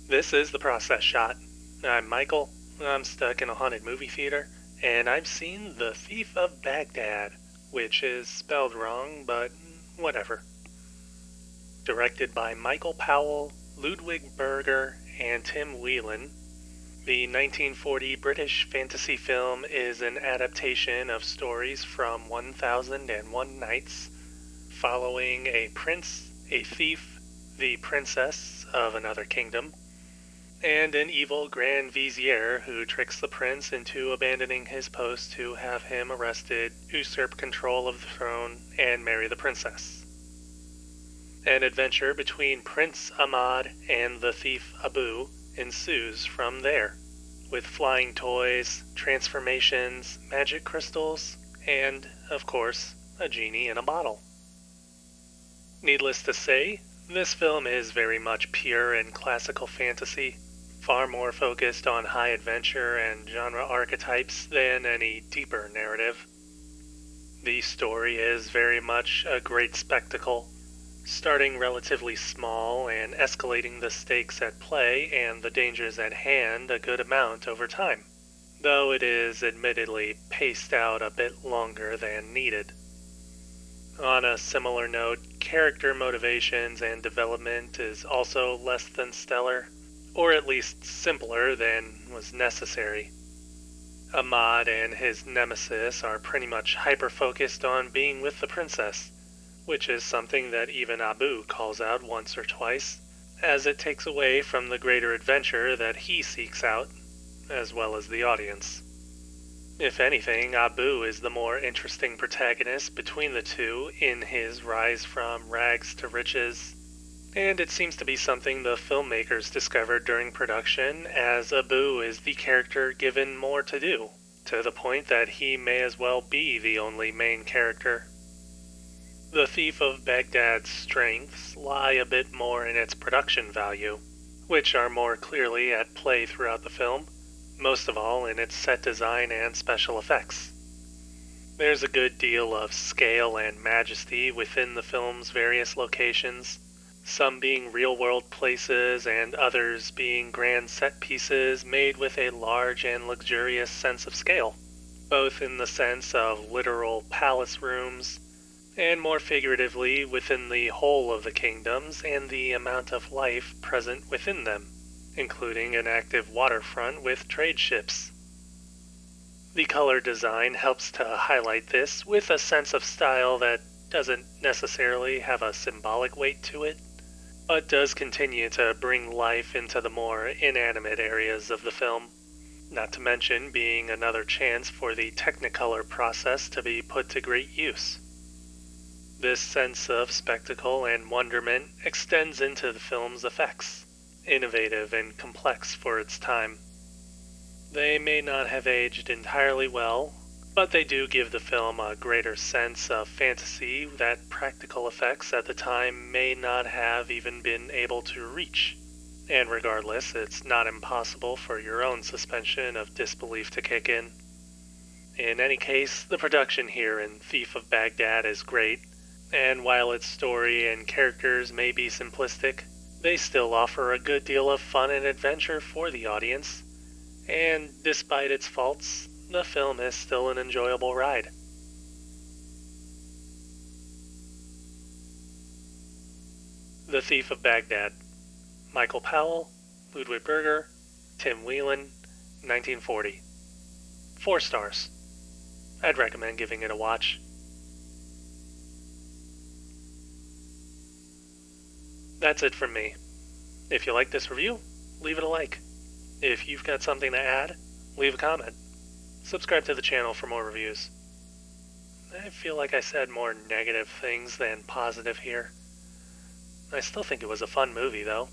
This is The Process Shot. I'm Michael. I'm stuck in a haunted movie theater, and I've seen The Thief of Baghdad, which is spelled wrong, but whatever. Directed by Michael Powell, Ludwig Berger, and Tim Whelan, the 1940 British fantasy film is an adaptation of stories from 1001 Nights, following a prince, a thief, the princess of another kingdom, and an evil Grand Vizier who tricks the prince into abandoning his post to have him arrested, usurp control of the throne, and marry the princess. An adventure between Prince Ahmad and the thief Abu ensues from there, with flying toys, transformations, magic crystals, and, of course, a genie in a bottle. Needless to say, this film is very much pure and classical fantasy, far more focused on high adventure and genre archetypes than any deeper narrative. The story is very much a great spectacle, starting relatively small and escalating the stakes at play and the dangers at hand a good amount over time, though it is admittedly paced out a bit longer than needed. On a similar note, character motivations and development is also less than stellar, or at least simpler than was necessary. Ahmad and his nemesis are pretty much hyper-focused on being with the princess, which is something that even Abu calls out once or twice, as it takes away from the greater adventure that he seeks out, as well as the audience. If anything, Abu is the more interesting protagonist between the two in his rise from rags to riches, and it seems to be something the filmmakers discovered during production, as Abu is the character given more to do, to the point that he may as well be the only main character. The Thief of Baghdad's strengths lie a bit more in its production value, which are more clearly at play throughout the film, most of all in its set design and special effects. There's a good deal of scale and majesty within the film's various locations, some being real-world places and others being grand set pieces made with a large and luxurious sense of scale, both in the sense of literal palace rooms, and more figuratively within the whole of the kingdoms and the amount of life present within them, including an active waterfront with trade ships. The color design helps to highlight this with a sense of style that doesn't necessarily have a symbolic weight to it, but does continue to bring life into the more inanimate areas of the film, not to mention being another chance for the Technicolor process to be put to great use. This sense of spectacle and wonderment extends into the film's effects, innovative and complex for its time. They may not have aged entirely well, but they do give the film a greater sense of fantasy that practical effects at the time may not have even been able to reach. And regardless, it's not impossible for your own suspension of disbelief to kick in. In any case, the production here in Thief of Baghdad is great, and while its story and characters may be simplistic, they still offer a good deal of fun and adventure for the audience, and despite its faults, the film is still an enjoyable ride. The Thief of Baghdad. Michael Powell, Ludwig Berger, Tim Whelan, 1940. 4 stars. I'd recommend giving it a watch. That's it from me. If you like this review, leave it a like. If you've got something to add, leave a comment. Subscribe to the channel for more reviews. I feel like I said more negative things than positive here. I still think it was a fun movie, though.